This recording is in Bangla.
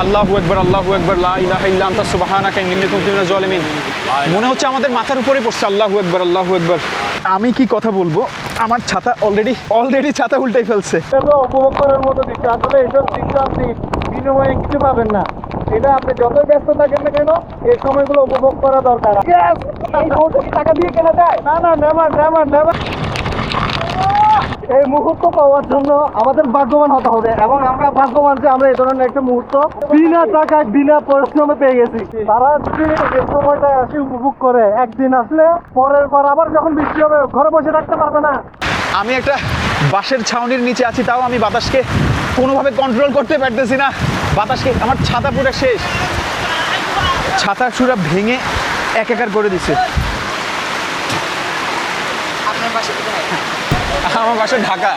আল্লাহু আকবার, আল্লাহু আকবার, লা ইলাহা ইল্লা আনতা সুবহানাকা ইন্নী কুনতু মিনাজ জালিমিন। মনে হচ্ছে আমাদের মাথার উপরে পড়ছে। আল্লাহু আকবার, আল্লাহু আকবার। আমি কি কথা বলবো, আমার ছাতা অলরেডি ছাতা উল্টাই ফেলছে। উপভোগ করার মতো দৃশ্য, আসলে এইসব দৃশ্য আপনি বিনিময়ে কিছু পাবেন না। এটা আপনি যতই ব্যস্ত থাকেন না কেন, এই সময়গুলো উপভোগ করা দরকার। এই মুহূর্তে কি টাকা দিয়ে কেনা যায়? না, নেভার। এই মুহূর্ত পাওয়ার জন্য আমাদের ভাগ্যবান হতে হবে, এবং আমরা ভাগ্যবান যে আমরা এই ধরনের একটা মুহূর্ত বিনা টাকায় বিনা পরিশ্রমে পেয়ে গেছি। তারা যদি এই সময়টা আসে উপভোগ করে, একদিন আসলে পরের বার আবার যখন বৃষ্টি হবে ঘরে বসে থাকতে পারবে না। আমি একটা বাঁশের ছাউনির নিচে আছি, তাও আমি বাতাসকে কোনোভাবে কন্ট্রোল করতে পারতেছি না। বাতাসকে, আমার ছাতা পুরো শেষ, ছাতা সুরা ভেঙে একাকার করে দিছে। আপনার বাসা কোথায়? আমার বাসা ঢাকা।